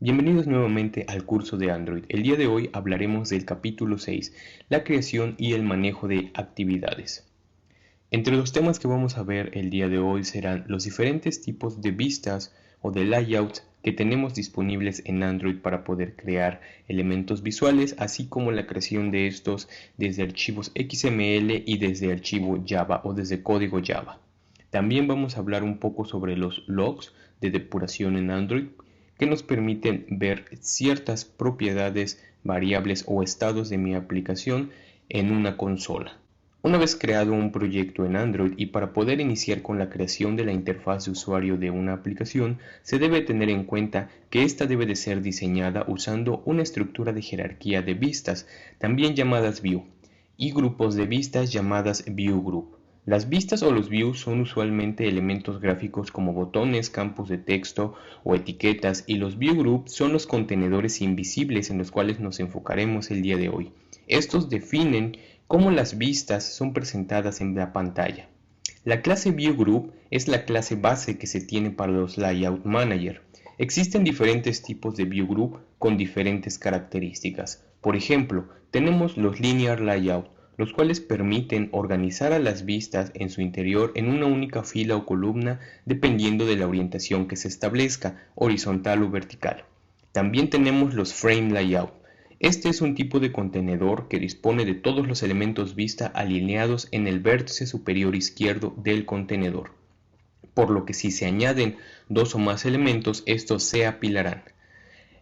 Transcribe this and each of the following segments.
Bienvenidos nuevamente al curso de Android. El día de hoy hablaremos del capítulo 6, la creación y el manejo de actividades. Entre los temas que vamos a ver el día de hoy serán los diferentes tipos de vistas o de layouts que tenemos disponibles en Android para poder crear elementos visuales, así como la creación de estos desde archivos XML y desde archivo Java o desde código Java. También vamos a hablar un poco sobre los logs de depuración en Android que nos permiten ver ciertas propiedades, variables o estados de mi aplicación en una consola. Una vez creado un proyecto en Android y para poder iniciar con la creación de la interfaz de usuario de una aplicación, se debe tener en cuenta que ésta debe de ser diseñada usando una estructura de jerarquía de vistas, también llamadas view, y grupos de vistas llamadas view group. Las vistas o los views son usualmente elementos gráficos como botones, campos de texto o etiquetas, y los view groups son los contenedores invisibles en los cuales nos enfocaremos el día de hoy. Estos definen cómo las vistas son presentadas en la pantalla. La clase view group es la clase base que se tiene para los layout manager. Existen diferentes tipos de view group con diferentes características. Por ejemplo, tenemos los linear layout, los cuales permiten organizar a las vistas en su interior en una única fila o columna dependiendo de la orientación que se establezca, horizontal o vertical. También tenemos los frame layout. Este es un tipo de contenedor que dispone de todos los elementos vista alineados en el vértice superior izquierdo del contenedor, por lo que si se añaden dos o más elementos, estos se apilarán.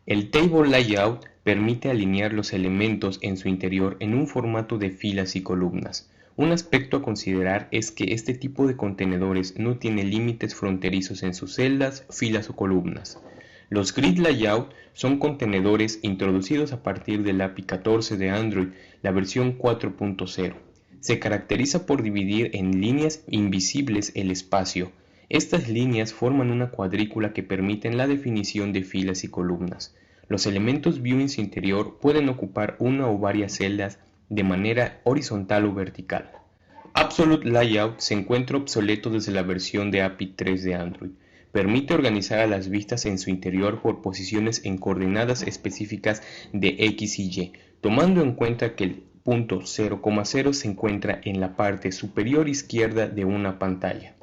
El Table Layout permite alinear los elementos en su interior en un formato de filas y columnas. Un aspecto a considerar es que este tipo de contenedores no tiene límites fronterizos en sus celdas, filas o columnas. Los Grid Layout son contenedores introducidos a partir del API 14 de Android, la versión 4.0. Se caracteriza por dividir en líneas invisibles el espacio. Estas líneas forman una cuadrícula que permiten la definición de filas y columnas. Los elementos view en su interior pueden ocupar una o varias celdas de manera horizontal o vertical. Absolute Layout se encuentra obsoleto desde la versión de API 3 de Android. Permite organizar a las vistas en su interior por posiciones en coordenadas específicas de X y Y, tomando en cuenta que el punto 0,0 se encuentra en la parte superior izquierda de una pantalla.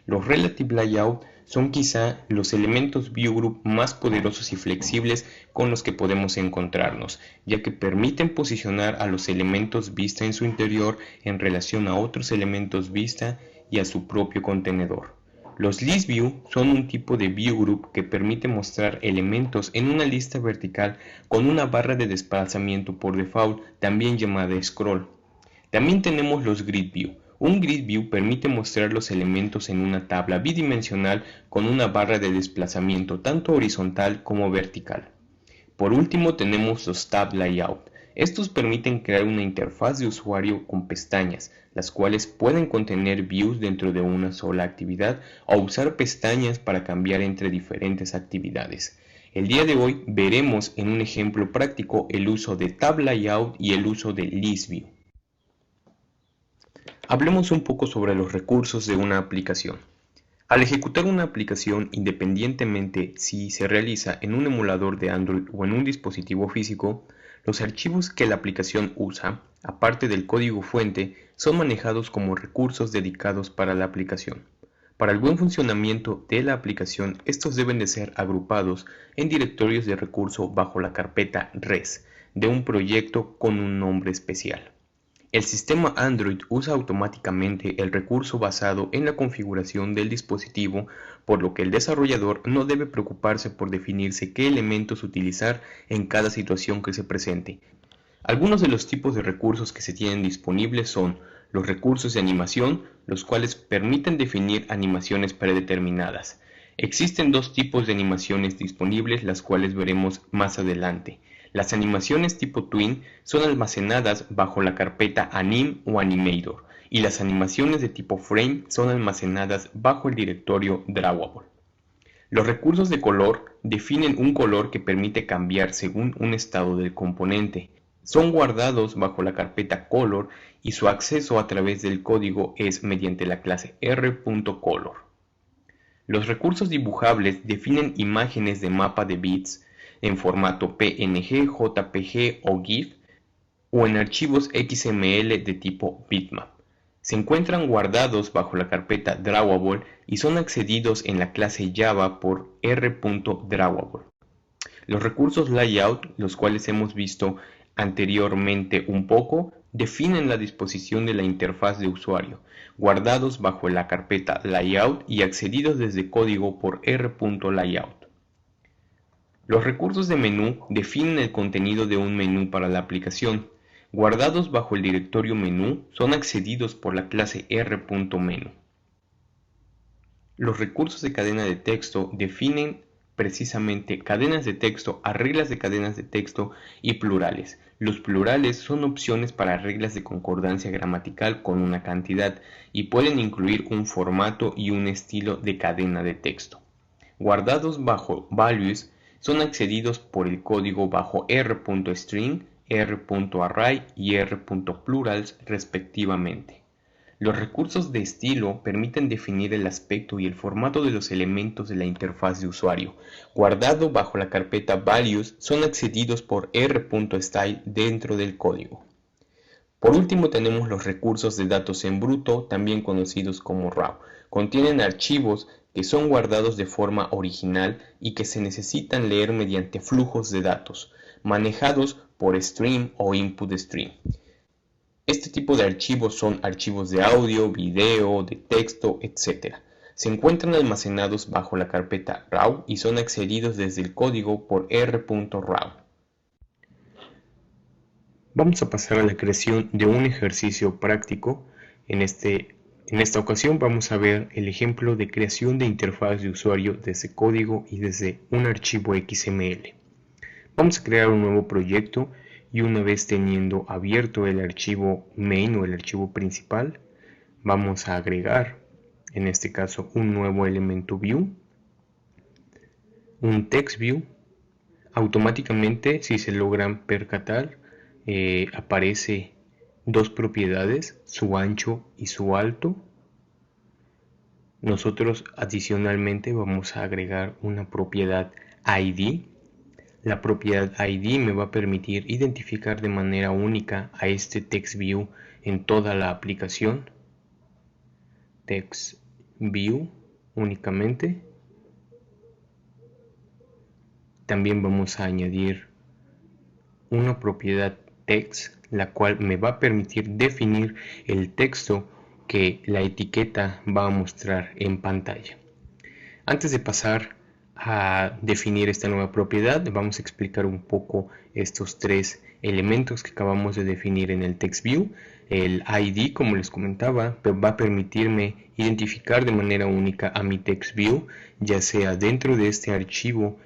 Los Relative Layout son quizá los elementos view group más poderosos y flexibles con los que podemos encontrarnos, ya que permiten posicionar a los elementos vista en su interior en relación a otros elementos vista y a su propio contenedor. Los List View son un tipo de view group que permite mostrar elementos en una lista vertical con una barra de desplazamiento por default, también llamada scroll. También tenemos los Grid View. Un Grid View permite mostrar los elementos en una tabla bidimensional con una barra de desplazamiento tanto horizontal como vertical. Por último tenemos los Tab Layout. Estos permiten crear una interfaz de usuario con pestañas, las cuales pueden contener views dentro de una sola actividad o usar pestañas para cambiar entre diferentes actividades. El día de hoy veremos en un ejemplo práctico el uso de Tab Layout y el uso de List View. Hablemos un poco sobre los recursos de una aplicación. Al ejecutar una aplicación, independientemente si se realiza en un emulador de Android o en un dispositivo físico, los archivos que la aplicación usa, aparte del código fuente, son manejados como recursos dedicados para la aplicación. Para el buen funcionamiento de la aplicación, estos deben de ser agrupados en directorios de recurso bajo la carpeta res de un proyecto con un nombre especial. El sistema Android usa automáticamente el recurso basado en la configuración del dispositivo, por lo que el desarrollador no debe preocuparse por definirse qué elementos utilizar en cada situación que se presente. Algunos de los tipos de recursos que se tienen disponibles son los recursos de animación, los cuales permiten definir animaciones predeterminadas. Existen dos tipos de animaciones disponibles, las cuales veremos más adelante. Las animaciones tipo Twin son almacenadas bajo la carpeta Anim o Animator, y las animaciones de tipo Frame son almacenadas bajo el directorio Drawable. Los recursos de color definen un color que permite cambiar según un estado del componente. Son guardados bajo la carpeta Color y su acceso a través del código es mediante la clase r.color. Los recursos dibujables definen imágenes de mapa de bits en formato PNG, JPG o GIF, o en archivos XML de tipo bitmap. Se encuentran guardados bajo la carpeta Drawable y son accedidos en la clase Java por r.drawable. Los recursos layout, los cuales hemos visto anteriormente un poco, definen la disposición de la interfaz de usuario, guardados bajo la carpeta layout y accedidos desde código por r.layout. Los recursos de menú definen el contenido de un menú para la aplicación. Guardados bajo el directorio menú, son accedidos por la clase r.menu. Los recursos de cadena de texto definen precisamente cadenas de texto a reglas de cadenas de texto y plurales. Los plurales son opciones para reglas de concordancia gramatical con una cantidad y pueden incluir un formato y un estilo de cadena de texto. Guardados bajo values, son accedidos por el código bajo r.string, r.array y r.plurals respectivamente. Los recursos de estilo permiten definir el aspecto y el formato de los elementos de la interfaz de usuario. Guardado bajo la carpeta values, son accedidos por r.style dentro del código. Por último tenemos los recursos de datos en bruto, también conocidos como RAW. Contienen archivos que son guardados de forma original y que se necesitan leer mediante flujos de datos, manejados por stream o input stream. Este tipo de archivos son archivos de audio, video, de texto, etc. Se encuentran almacenados bajo la carpeta RAW y son accedidos desde el código por r.raw. Vamos a pasar a la creación de un ejercicio práctico. En esta ocasión vamos a ver el ejemplo de creación de interfaz de usuario desde código y desde un archivo XML. Vamos a crear un nuevo proyecto y una vez teniendo abierto el archivo main o el archivo principal, vamos a agregar, en este caso, un nuevo elemento view, un text view. Automáticamente, si se logran percatar, aparece dos propiedades, su ancho y su alto. Nosotros adicionalmente vamos a agregar una propiedad ID. La propiedad ID me va a permitir identificar de manera única a este text view en toda la aplicación. Text view únicamente. También vamos a añadir una propiedad text, la cual me va a permitir definir el texto que la etiqueta va a mostrar en pantalla. Antes de pasar a definir esta nueva propiedad, vamos a explicar un poco estos tres elementos que acabamos de definir en el text view. El ID, como les comentaba, va a permitirme identificar de manera única a mi text view, ya sea dentro de este archivo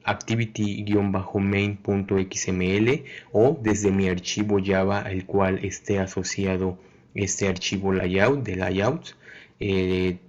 activity-main.xml o desde mi archivo Java al cual esté asociado este archivo layout de layouts.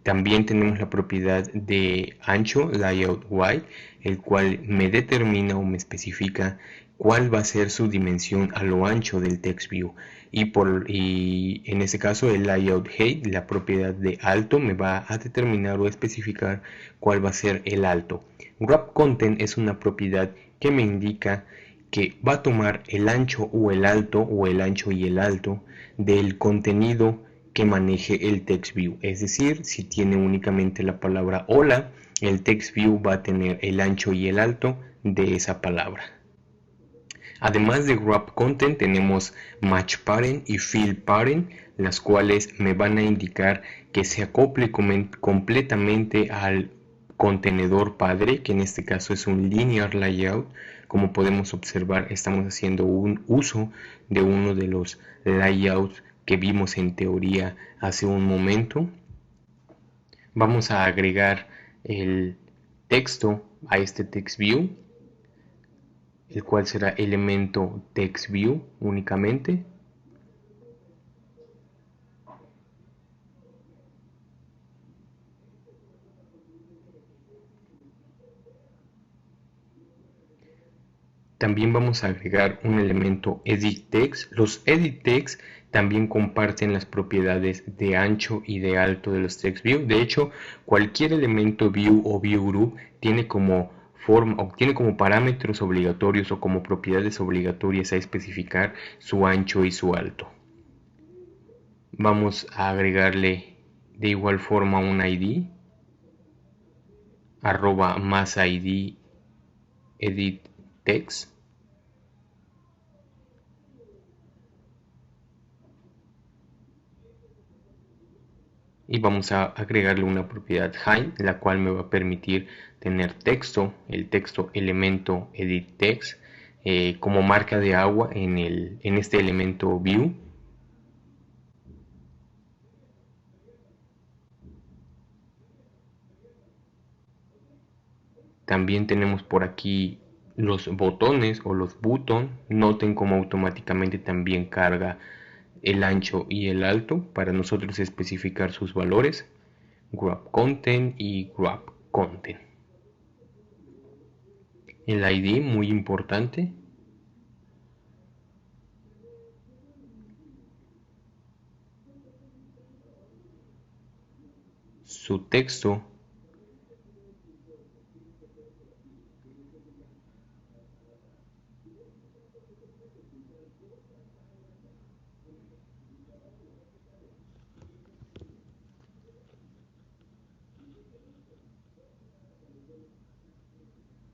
También tenemos la propiedad de ancho, layout white, el cual me determina o me especifica cuál va a ser su dimensión a lo ancho del text view, y en este caso el layout height, la propiedad de alto, me va a determinar o especificar cuál va a ser el alto. Wrap content es una propiedad que me indica que va a tomar el ancho o el ancho y el alto del contenido que maneje el text view. Es decir, si tiene únicamente la palabra hola, el text view va a tener el ancho y el alto de esa palabra. Además de wrap content, tenemos match parent y fill parent, las cuales me van a indicar que se acople completamente al contenedor padre, que en este caso es un linear layout. Como podemos observar, estamos haciendo un uso de uno de los layouts que vimos en teoría hace un momento. Vamos a agregar el texto a este text view, el cual será elemento text view únicamente. También vamos a agregar un elemento edit text. Los edit text también comparten las propiedades de ancho y de alto de los text view. De hecho, cualquier elemento view o view group tiene como tiene como parámetros obligatorios o como propiedades obligatorias a especificar su ancho y su alto. Vamos a agregarle de igual forma un ID, @más ID edit text. Y vamos a agregarle una propiedad height, la cual me va a permitir tener texto, el texto elemento edit text, como marca de agua en este elemento view. También tenemos por aquí los botones o los buttons. Noten cómo automáticamente también carga el ancho y el alto para nosotros especificar sus valores. Grab content y grab content. El ID, muy importante. Su texto.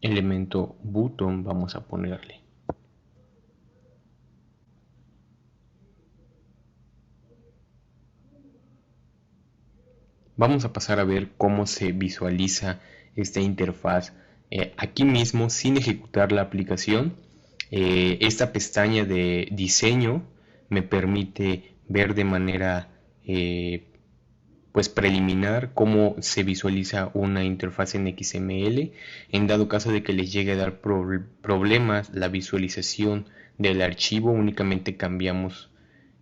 Elemento button vamos a ponerle. Vamos a pasar a ver cómo se visualiza esta interfaz aquí mismo sin ejecutar la aplicación. Esta pestaña de diseño me permite ver de manera pues preliminar cómo se visualiza una interfaz en XML. En dado caso de que les llegue a dar problemas la visualización del archivo, únicamente cambiamos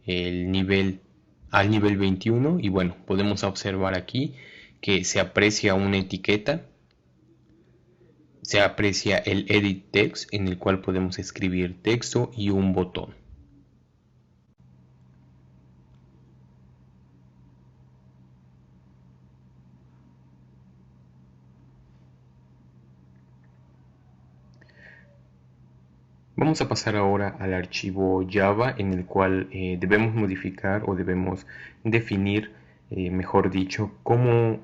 el nivel al nivel 21 y bueno, podemos observar aquí que se aprecia una etiqueta, se aprecia el edit text en el cual podemos escribir texto y un botón. Vamos a pasar ahora al archivo Java en el cual debemos modificar o debemos definir, mejor dicho, cómo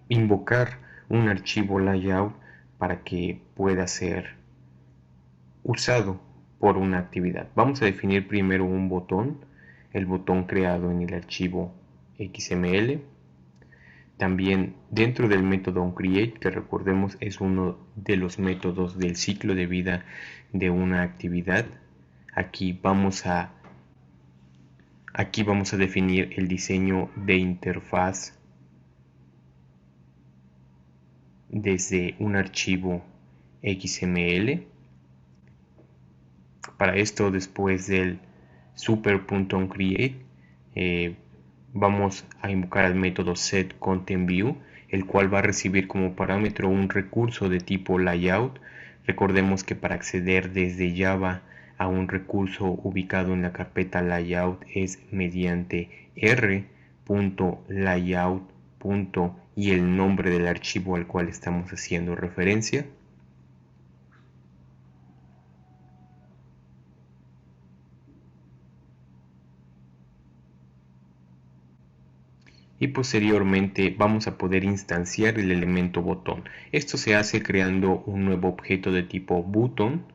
invocar un archivo layout para que pueda ser usado por una actividad. Vamos a definir primero un botón, el botón creado en el archivo XML. También dentro del método onCreate, que recordemos es uno de los métodos del ciclo de vida de una actividad. Aquí vamos a definir el diseño de interfaz desde un archivo XML. Para esto, después del super.onCreate, vamos a invocar al método setContentView, el cual va a recibir como parámetro un recurso de tipo layout. Recordemos que para acceder desde Java a un recurso ubicado en la carpeta layout es mediante r.layout. y el nombre del archivo al cual estamos haciendo referencia. Y posteriormente vamos a poder instanciar el elemento botón. Esto se hace creando un nuevo objeto de tipo button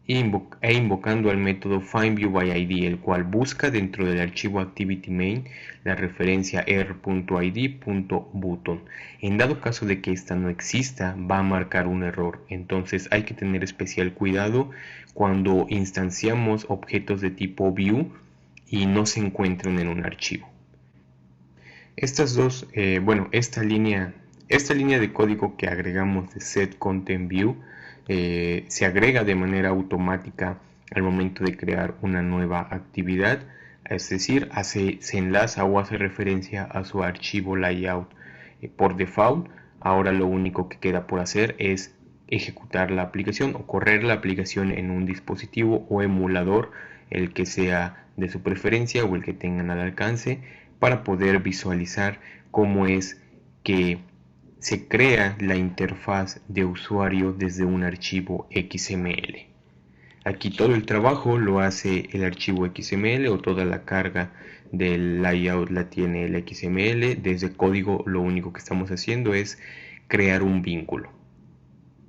e invocando al método findViewById, el cual busca dentro del archivo ActivityMain la referencia r.id.button. En dado caso de que esta no exista, va a marcar un error. Entonces hay que tener especial cuidado cuando instanciamos objetos de tipo view y no se encuentran en un archivo. Esta línea de código que agregamos de setContentView se agrega de manera automática al momento de crear una nueva actividad, es decir, se enlaza o hace referencia a su archivo layout por default. Ahora lo único que queda por hacer es ejecutar la aplicación o correr la aplicación en un dispositivo o emulador, el que sea de su preferencia o el que tengan al alcance, para poder visualizar cómo es que se crea la interfaz de usuario desde un archivo XML. Aquí todo el trabajo lo hace el archivo XML, o toda la carga del layout la tiene el XML. Desde código lo único que estamos haciendo es crear un vínculo.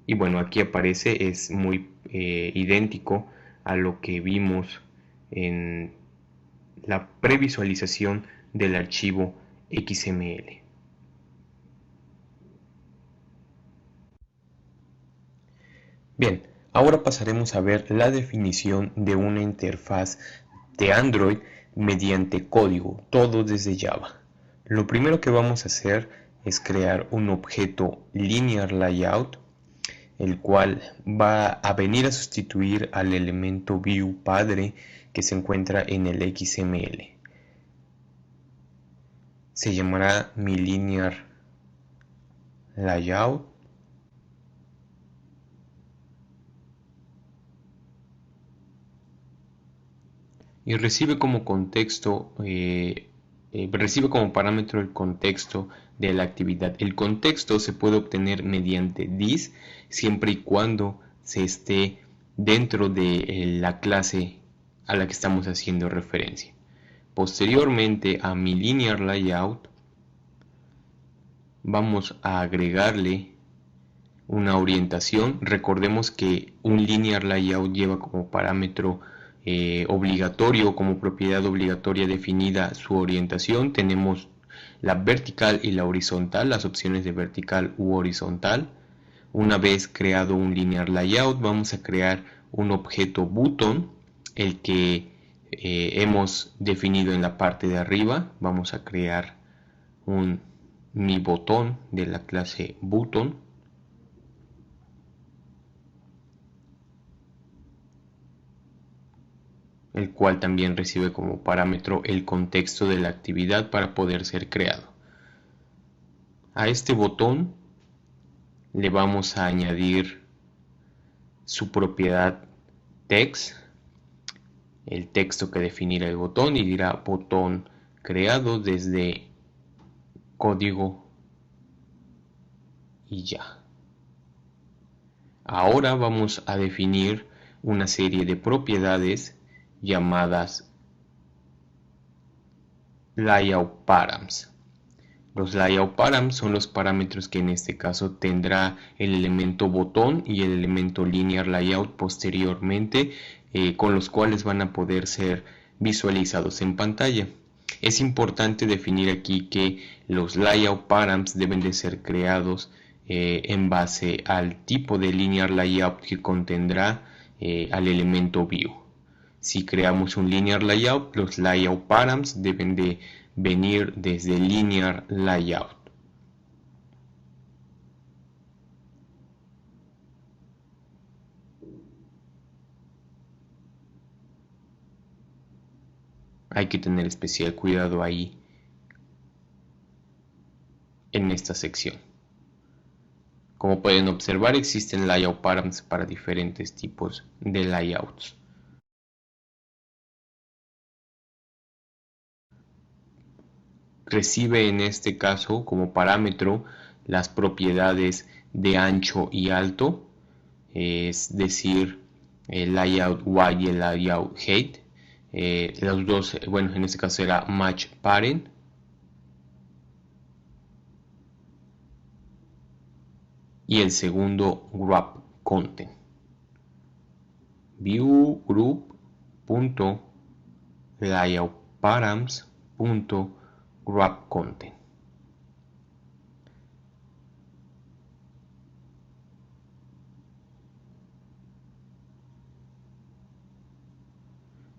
Y bueno, aquí aparece, es muy idéntico a lo que vimos en la previsualización del archivo XML. Bien, ahora pasaremos a ver la definición de una interfaz de Android mediante código, todo desde Java. Lo primero que vamos a hacer es crear un objeto linear layout, el cual va a venir a sustituir al elemento view padre que se encuentra en el XML. Se llamará mi linear layout y recibe como contexto, recibe como parámetro el contexto de la actividad. El contexto se puede obtener mediante this siempre y cuando se esté dentro de la clase a la que estamos haciendo referencia. Posteriormente a mi linear layout vamos a agregarle una orientación. Recordemos que un linear layout lleva como parámetro obligatorio, como propiedad obligatoria definida su orientación. Tenemos la vertical y la horizontal, las opciones de vertical u horizontal. Una vez creado un linear layout, vamos a crear un objeto button, el que hemos definido en la parte de arriba. Vamos a crear un mi botón de la clase button, el cual también recibe como parámetro el contexto de la actividad para poder ser creado. A este botón le vamos a añadir su propiedad text, el texto que definirá el botón, y dirá botón creado desde código y ya. Ahora vamos a definir una serie de propiedades llamadas layout params. Los layout params son los parámetros que en este caso tendrá el elemento botón y el elemento linear layout posteriormente, con los cuales van a poder ser visualizados en pantalla. Es importante definir aquí que los layout params deben de ser creados en base al tipo de linear layout que contendrá al elemento view. Si creamos un linear layout, los layout params deben de venir desde linear layout. Hay que tener especial cuidado ahí en esta sección. Como pueden observar, existen layout params para diferentes tipos de layouts. Recibe en este caso como parámetro las propiedades de ancho y alto, es decir, el layout Y y el layout height. Los dos, bueno, en este caso será match parent. Y el segundo wrap content. View group layout params wrap content.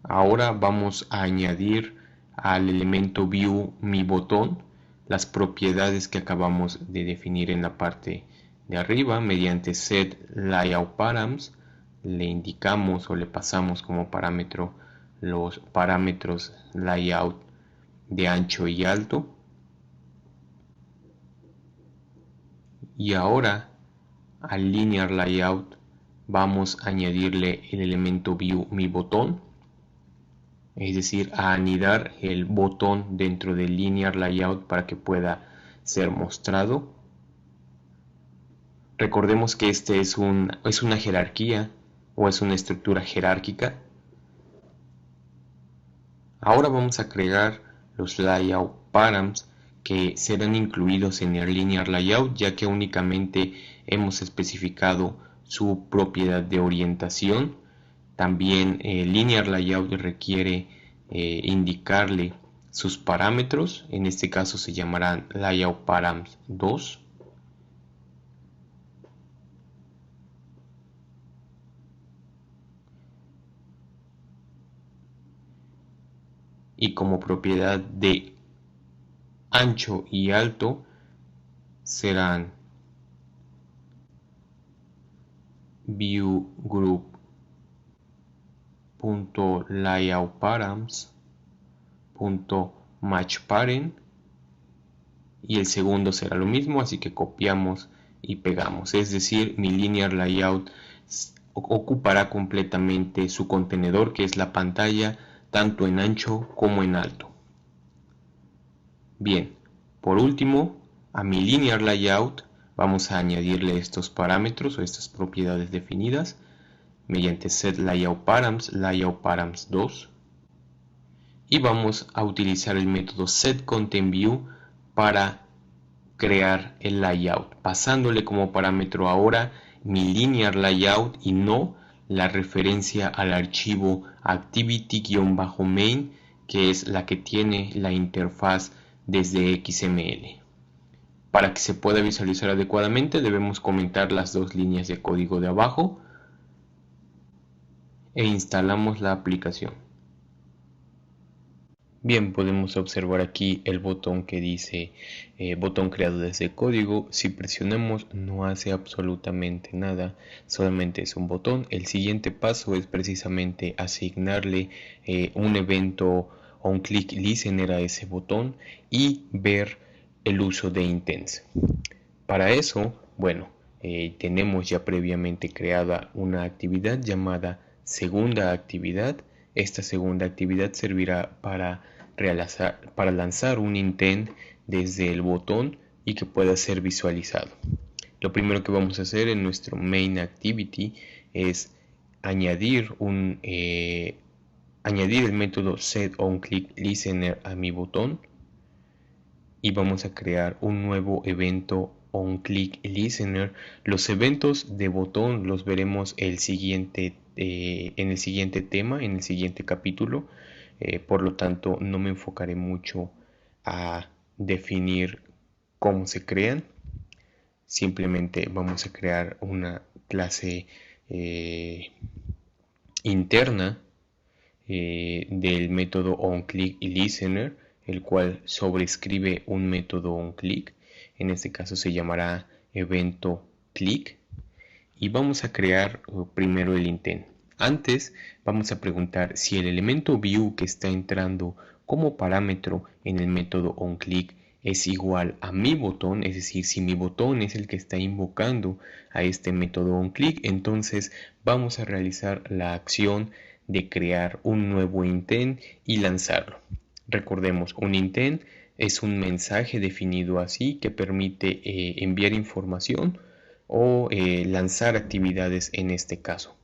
Ahora vamos a añadir al elemento view mi botón las propiedades que acabamos de definir en la parte de arriba. Mediante set layout params le indicamos o le pasamos como parámetro los parámetros layout de ancho y alto. Y ahora al linear layout vamos a añadirle el elemento view mi botón, es decir, a anidar el botón dentro del linear layout para que pueda ser mostrado. Recordemos que este es una jerarquía o es una estructura jerárquica. Ahora vamos a crear los layout params que serán incluidos en el linear layout, ya que únicamente hemos especificado su propiedad de orientación. También linear layout requiere indicarle sus parámetros, en este caso se llamarán layout params 2. Y como propiedad de ancho y alto serán viewGroup.layoutParams.matchParent y el segundo será lo mismo, así que copiamos y pegamos, es decir, mi linear layout ocupará completamente su contenedor, que es la pantalla, tanto en ancho como en alto. Bien, por último, a mi linear layout vamos a añadirle estos parámetros o estas propiedades definidas mediante setLayoutParams 2, y vamos a utilizar el método setContentView para crear el layout, pasándole como parámetro ahora mi linear layout y no la referencia al archivo activity-main, que es la que tiene la interfaz desde XML. Para que se pueda visualizar adecuadamente debemos comentar las dos líneas de código de abajo e instalamos la aplicación. Bien, podemos observar aquí el botón que dice botón creado desde código. Si presionamos no hace absolutamente nada, solamente es un botón. El siguiente paso es precisamente asignarle un evento o un click listener a ese botón y ver el uso de intents. Para eso, bueno, tenemos ya previamente creada una actividad llamada segunda actividad. Esta segunda actividad servirá para lanzar un intent desde el botón y que pueda ser visualizado. Lo primero que vamos a hacer en nuestro main activity es añadir el método setOnClickListener a mi botón y vamos a crear un nuevo evento onClickListener. Los eventos de botón los veremos en el siguiente tema, en el siguiente capítulo. Por lo tanto, no me enfocaré mucho a definir cómo se crean. Simplemente vamos a crear una clase interna del método onClickListener, el cual sobrescribe un método onClick. En este caso se llamará evento click. Y vamos a crear primero el intent. Antes vamos a preguntar si el elemento view que está entrando como parámetro en el método onClick es igual a mi botón, es decir, si mi botón es el que está invocando a este método onClick, entonces vamos a realizar la acción de crear un nuevo intent y lanzarlo. Recordemos, un intent es un mensaje definido así que permite enviar información o lanzar actividades en este caso.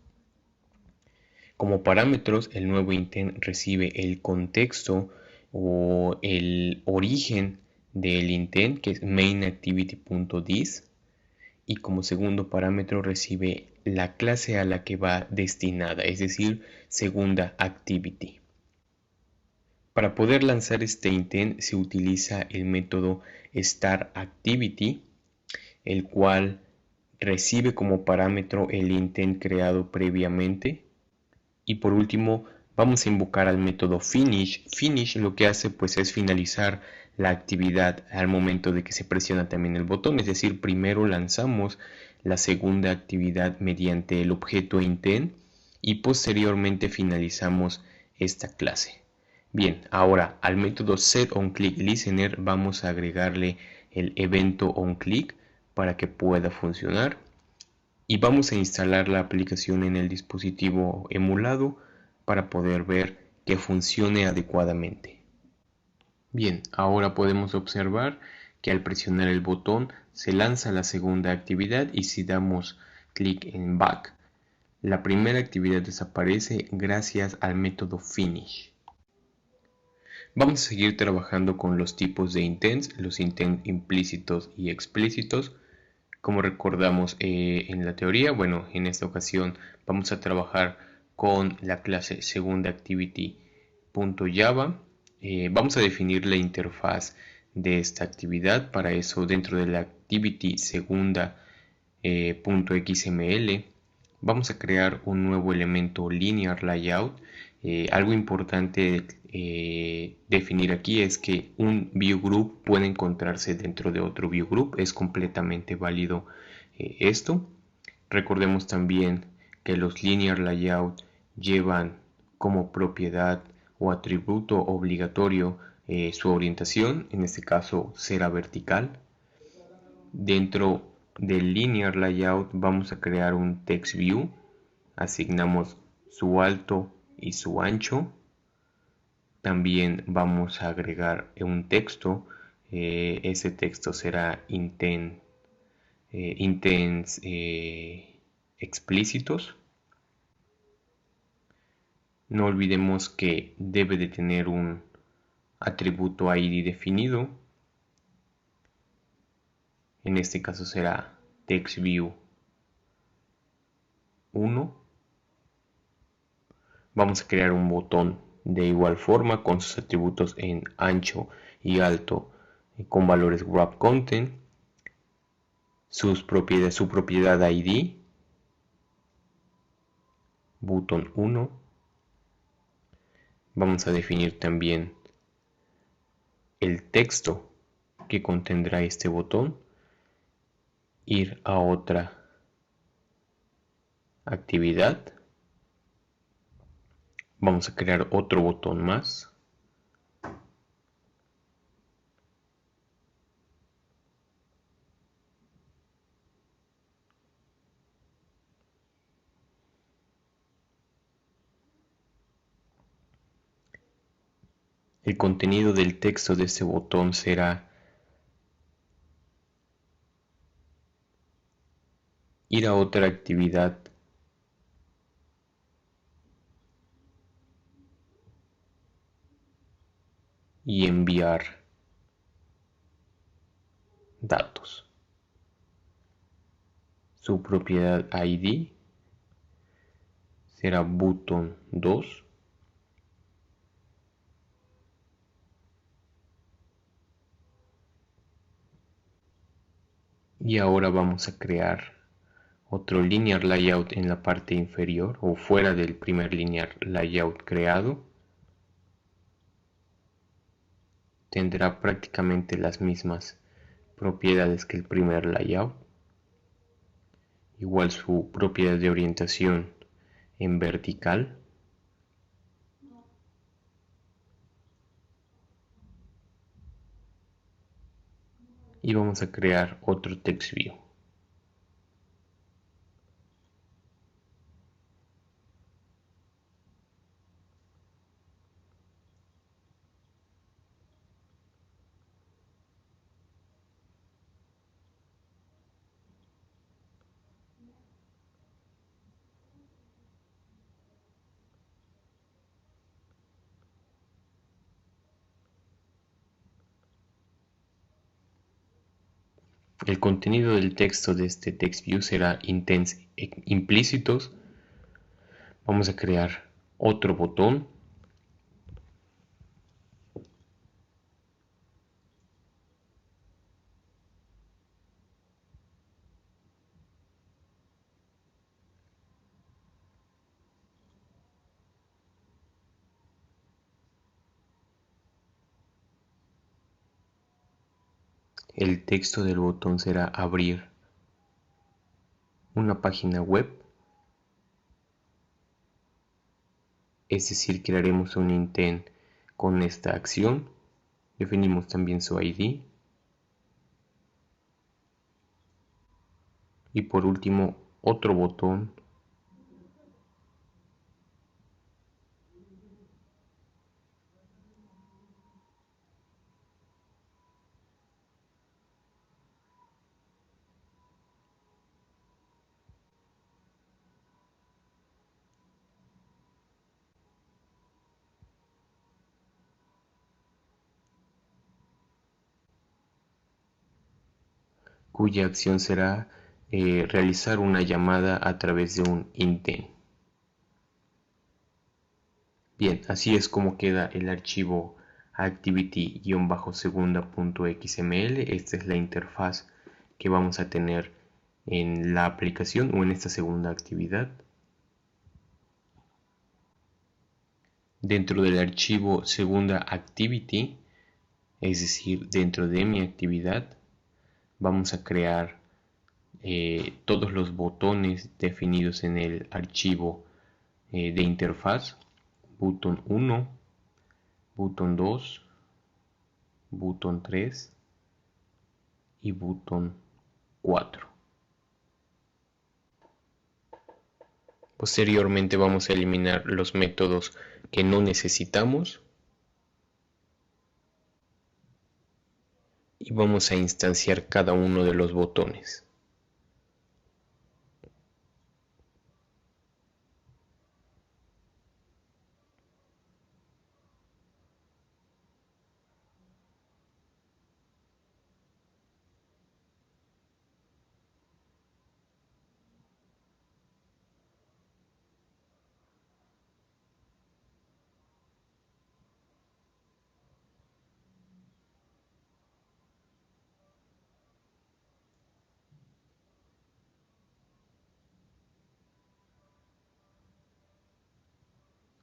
Como parámetros, el nuevo intent recibe el contexto o el origen del intent, que es mainActivity.this, y como segundo parámetro recibe la clase a la que va destinada, es decir, segunda activity. Para poder lanzar este intent se utiliza el método startActivity, el cual recibe como parámetro el intent creado previamente. Y por último vamos a invocar al método finish. Finish lo que hace pues es finalizar la actividad al momento de que se presiona también el botón, es decir, primero lanzamos la segunda actividad mediante el objeto intent y posteriormente finalizamos esta clase. Bien, ahora al método setOnClickListener vamos a agregarle el evento onClick para que pueda funcionar. Y vamos a instalar la aplicación en el dispositivo emulado para poder ver que funcione adecuadamente. Bien, ahora podemos observar que al presionar el botón se lanza la segunda actividad y si damos clic en Back, la primera actividad desaparece gracias al método Finish. Vamos a seguir trabajando con los tipos de intents, los intents implícitos y explícitos. Como recordamos en la teoría, bueno, en esta ocasión vamos a trabajar con la clase segundaActivity.java. Vamos a definir la interfaz de esta actividad. Para eso, dentro de la activity segunda.xml, vamos a crear un nuevo elemento linear layout. Algo importante definir aquí es que un view group puede encontrarse dentro de otro view group. Es completamente válido esto. Recordemos también que los linear layout llevan como propiedad o atributo obligatorio su orientación, en este caso será vertical. Dentro del linear layout vamos a crear un text view, asignamos su alto y su ancho. También vamos a agregar un texto, ese texto será intents explícitos. No olvidemos que debe de tener un atributo ID definido. En este caso será TextView 1. Vamos a crear un botón de igual forma con sus atributos en ancho y alto con valores wrapContent, su propiedad ID, button 1. Vamos a definir también el texto que contendrá este botón, ir a otra actividad. Vamos a crear otro botón más. El contenido del texto de este botón será ir a otra actividad y enviar datos. Su propiedad ID será button 2. Y ahora vamos a crear otro linear layout en la parte inferior o fuera del primer linear layout creado. Tendrá prácticamente las mismas propiedades que el primer layout. Igual su propiedad de orientación en vertical. Y vamos a crear otro text view. El contenido del texto de este text view será intents implícitos. Vamos a crear otro botón. El texto del botón será abrir una página web, es decir, crearemos un intent con esta acción. Definimos también su ID. Y por último, otro botón cuya acción será realizar una llamada a través de un intent. Bien, así es como queda el archivo activity-segunda.xml. Esta es la interfaz que vamos a tener en la aplicación o en esta segunda actividad. Dentro del archivo segunda activity, es decir, dentro de mi actividad, vamos a crear todos los botones definidos en el archivo de interfaz: botón 1, botón 2, botón 3 y botón 4. Posteriormente vamos a eliminar los métodos que no necesitamos y vamos a instanciar cada uno de los botones.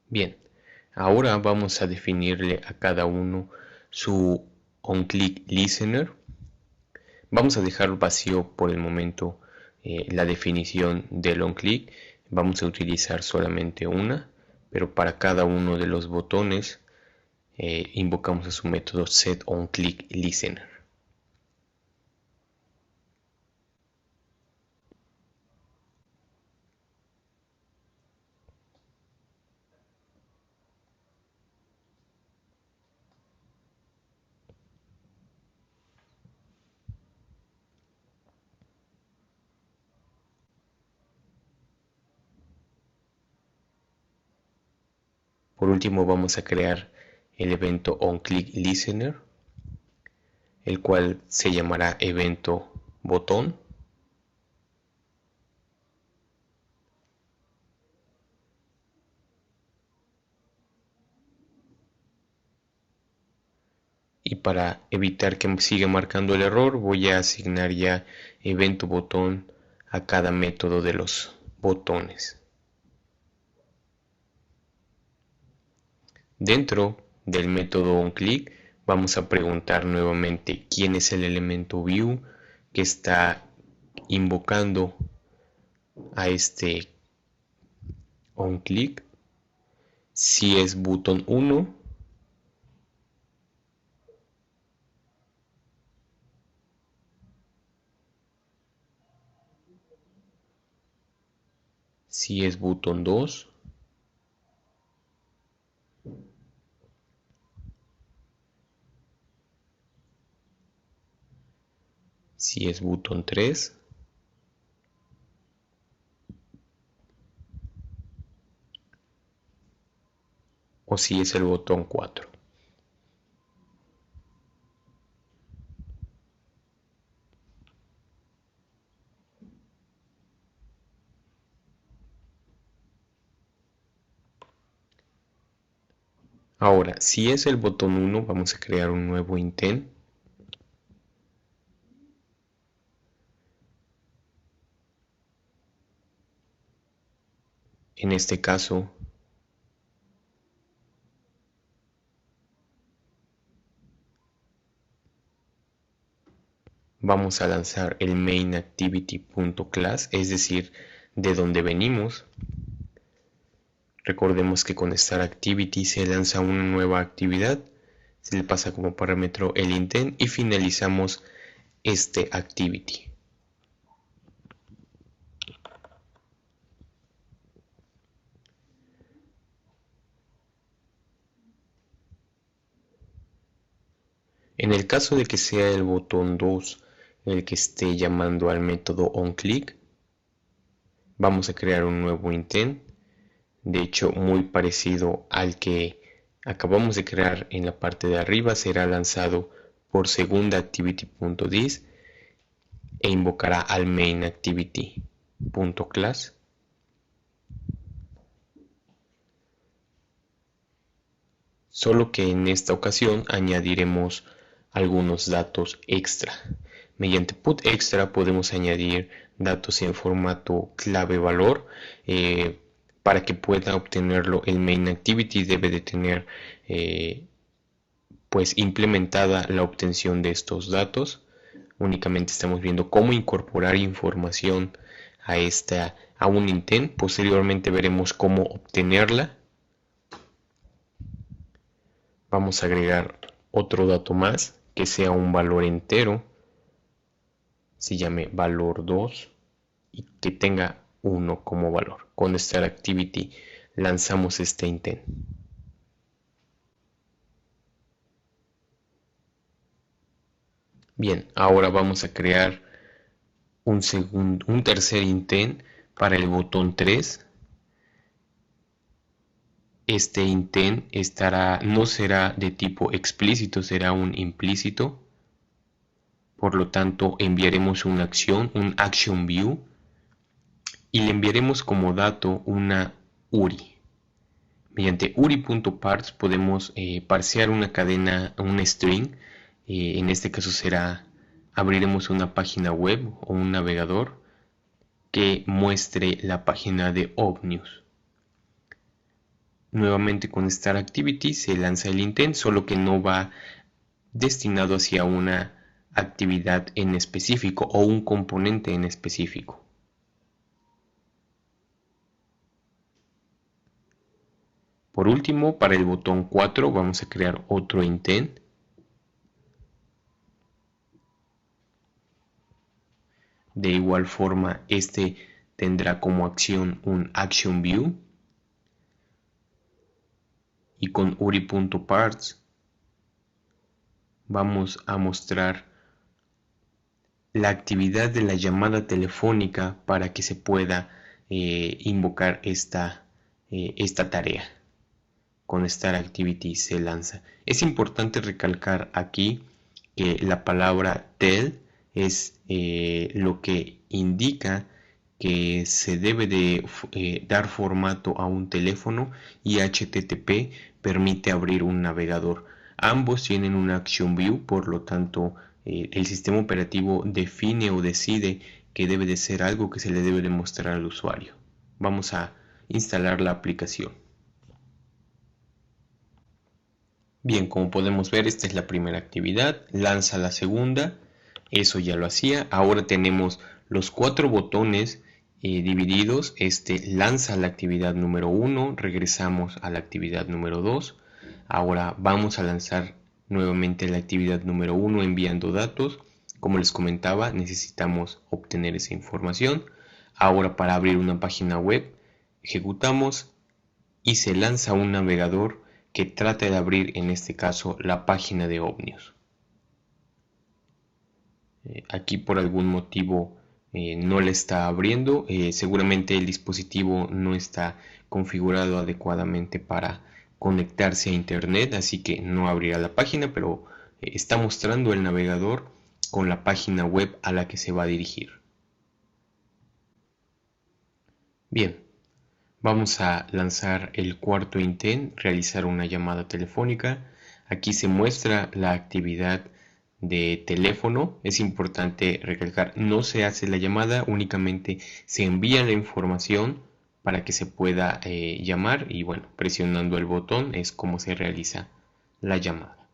Bien, ahora vamos a definirle a cada uno su onClick Listener. Vamos a dejar vacío por el momento la definición del onClick. Vamos a utilizar solamente una, pero para cada uno de los botones invocamos a su método setOnClickListener. Por último vamos a crear el evento onClickListener, el cual se llamará evento botón. Y para evitar que me siga marcando el error, voy a asignar ya evento botón a cada método de los botones. Dentro del método onClick vamos a preguntar nuevamente quién es el elemento view que está invocando a este onClick. Si es botón 1, si es botón 2, si es botón 3 o si es el botón 4. Ahora, si es el botón 1, vamos a crear un nuevo intent. En este caso, vamos a lanzar el mainActivity.class, es decir, de donde venimos. Recordemos que con startActivity se lanza una nueva actividad, se le pasa como parámetro el intent y finalizamos este activity. En el caso de que sea el botón 2 el que esté llamando al método onClick, vamos a crear un nuevo intent, de hecho muy parecido al que acabamos de crear en la parte de arriba. Será lanzado por segunda activity.this e invocará al mainActivity.class. Solo que en esta ocasión añadiremos algunos datos extra. Mediante put extra podemos añadir datos en formato clave valor. Para que pueda obtenerlo, el mainActivity debe de tener pues implementada la obtención de estos datos. Únicamente estamos viendo cómo incorporar información a un intent. Posteriormente veremos cómo obtenerla. Vamos a agregar otro dato más que sea un valor entero, se llame valor 2 y que tenga 1 como valor. Con startActivity lanzamos este intent. Bien, ahora vamos a crear un tercer intent para el botón 3. Este intent no será de tipo explícito, será un implícito. Por lo tanto, enviaremos una acción, un action view, y le enviaremos como dato una URI. Mediante URI.parse podemos parsear una cadena, un string. En este caso abriremos una página web o un navegador que muestre la página de Ovnews. Nuevamente con startActivity se lanza el intent, solo que no va destinado hacia una actividad en específico o un componente en específico. Por último, para el botón 4 vamos a crear otro intent. De igual forma, este tendrá como acción un action view. Y con URI.parse vamos a mostrar la actividad de la llamada telefónica para que se pueda invocar esta tarea. Con startActivity se lanza. Es importante recalcar aquí que la palabra tell es lo que indica que se debe de dar formato a un teléfono, y HTTP permite abrir un navegador. Ambos tienen una action view, por lo tanto el sistema operativo define o decide que debe de ser algo que se le debe de mostrar al usuario. Vamos a instalar la aplicación. Bien, como podemos ver, esta es la primera actividad. Lanza la segunda. Eso ya lo hacía. Ahora tenemos los 4 botones divididos. Este lanza la actividad número 1. Regresamos a la actividad número 2. Ahora vamos a lanzar nuevamente la actividad número 1 enviando datos. Como les comentaba, necesitamos obtener esa información. Ahora, para abrir una página web, ejecutamos y se lanza un navegador que trata de abrir, en este caso, la página de Ovnews. Aquí por algún motivo no le está abriendo. Seguramente el dispositivo no está configurado adecuadamente para conectarse a internet, así que no abrirá la página, pero está mostrando el navegador con la página web a la que se va a dirigir. Bien, vamos a lanzar el cuarto intent, realizar una llamada telefónica. Aquí se muestra la actividad de teléfono. Es importante recalcar, no se hace la llamada, únicamente se envía la información para que se pueda llamar, y bueno, presionando el botón es como se realiza la llamada.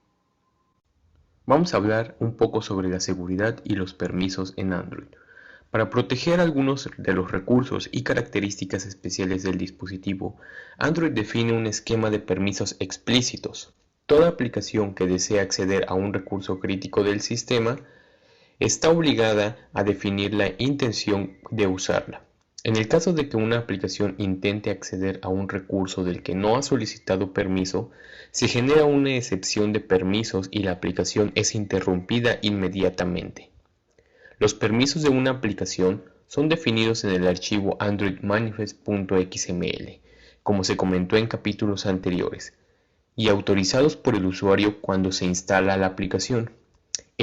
Vamos a hablar un poco sobre la seguridad y los permisos en Android. Para proteger algunos de los recursos y características especiales del dispositivo, Android define un esquema de permisos explícitos. Toda aplicación que desee acceder a un recurso crítico del sistema está obligada a definir la intención de usarla. En el caso de que una aplicación intente acceder a un recurso del que no ha solicitado permiso, se genera una excepción de permisos y la aplicación es interrumpida inmediatamente. Los permisos de una aplicación son definidos en el archivo androidmanifest.xml, como se comentó en capítulos anteriores, y autorizados por el usuario cuando se instala la aplicación.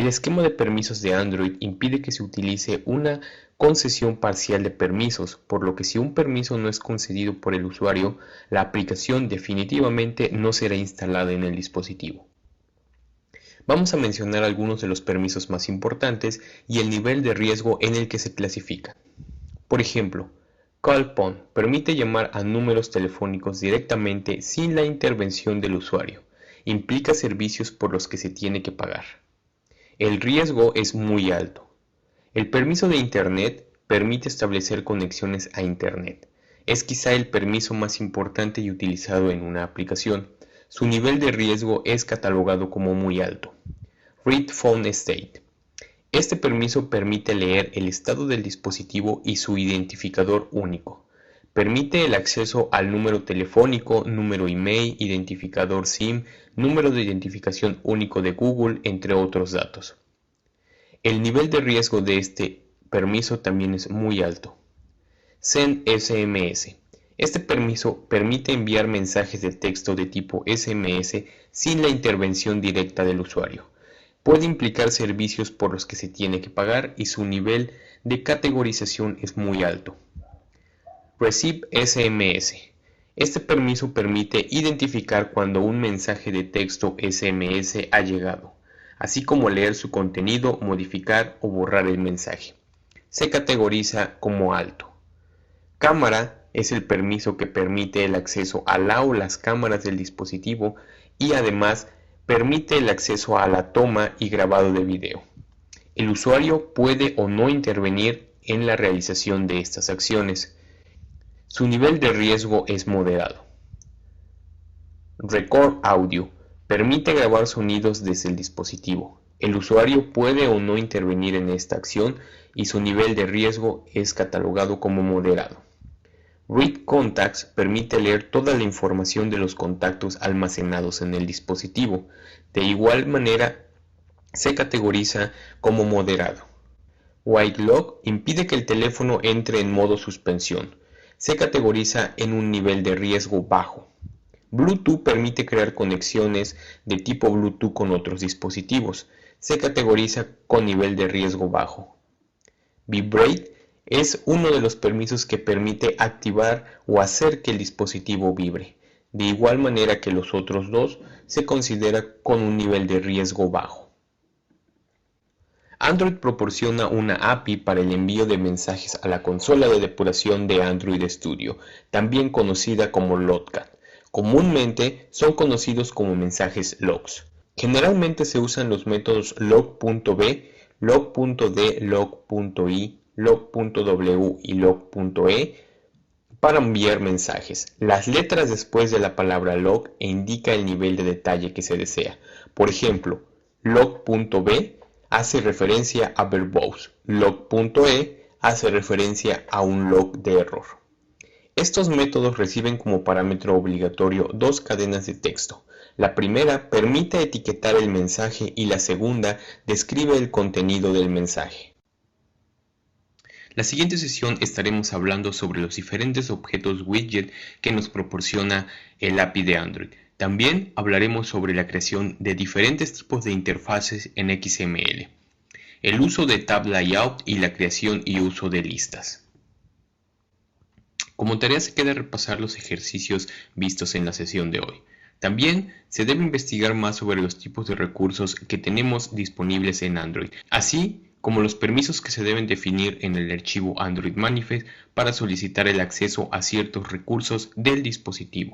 El esquema de permisos de Android impide que se utilice una concesión parcial de permisos, por lo que si un permiso no es concedido por el usuario, la aplicación definitivamente no será instalada en el dispositivo. Vamos a mencionar algunos de los permisos más importantes y el nivel de riesgo en el que se clasifican. Por ejemplo, Call Phone permite llamar a números telefónicos directamente sin la intervención del usuario. Implica servicios por los que se tiene que pagar. El riesgo es muy alto. El permiso de Internet permite establecer conexiones a Internet. Es quizá el permiso más importante y utilizado en una aplicación. Su nivel de riesgo es catalogado como muy alto. Read Phone State. Este permiso permite leer el estado del dispositivo y su identificador único. Permite el acceso al número telefónico, número email, identificador SIM, número de identificación único de Google, entre otros datos. El nivel de riesgo de este permiso también es muy alto. Send SMS. Este permiso permite enviar mensajes de texto de tipo SMS sin la intervención directa del usuario. Puede implicar servicios por los que se tiene que pagar y su nivel de categorización es muy alto. Receive SMS. Este permiso permite identificar cuando un mensaje de texto SMS ha llegado, así como leer su contenido, modificar o borrar el mensaje. Se categoriza como alto. Cámara es el permiso que permite el acceso a la o las cámaras del dispositivo y además permite el acceso a la toma y grabado de video. El usuario puede o no intervenir en la realización de estas acciones. Su nivel de riesgo es moderado. Record Audio permite grabar sonidos desde el dispositivo. El usuario puede o no intervenir en esta acción y su nivel de riesgo es catalogado como moderado. Read Contacts permite leer toda la información de los contactos almacenados en el dispositivo. De igual manera, se categoriza como moderado. White Lock impide que el teléfono entre en modo suspensión. Se categoriza en un nivel de riesgo bajo. Bluetooth permite crear conexiones de tipo Bluetooth con otros dispositivos. Se categoriza con nivel de riesgo bajo. Vibrate es uno de los permisos que permite activar o hacer que el dispositivo vibre. De igual manera que los otros dos, se considera con un nivel de riesgo bajo. Android proporciona una API para el envío de mensajes a la consola de depuración de Android Studio, también conocida como Logcat. Comúnmente son conocidos como mensajes logs. Generalmente se usan los métodos log.b, log.d, log.i, log.w y log.e para enviar mensajes. Las letras después de la palabra log indican el nivel de detalle que se desea. Por ejemplo, log.b hace referencia a verbose, log.e hace referencia a un log de error. Estos métodos reciben como parámetro obligatorio dos cadenas de texto. La primera permite etiquetar el mensaje y la segunda describe el contenido del mensaje. La siguiente sesión estaremos hablando sobre los diferentes objetos widget que nos proporciona el API de Android. También hablaremos sobre la creación de diferentes tipos de interfaces en XML, el uso de tab layout y la creación y uso de listas. Como tarea se queda repasar los ejercicios vistos en la sesión de hoy. También se debe investigar más sobre los tipos de recursos que tenemos disponibles en Android, así como los permisos que se deben definir en el archivo Android Manifest para solicitar el acceso a ciertos recursos del dispositivo.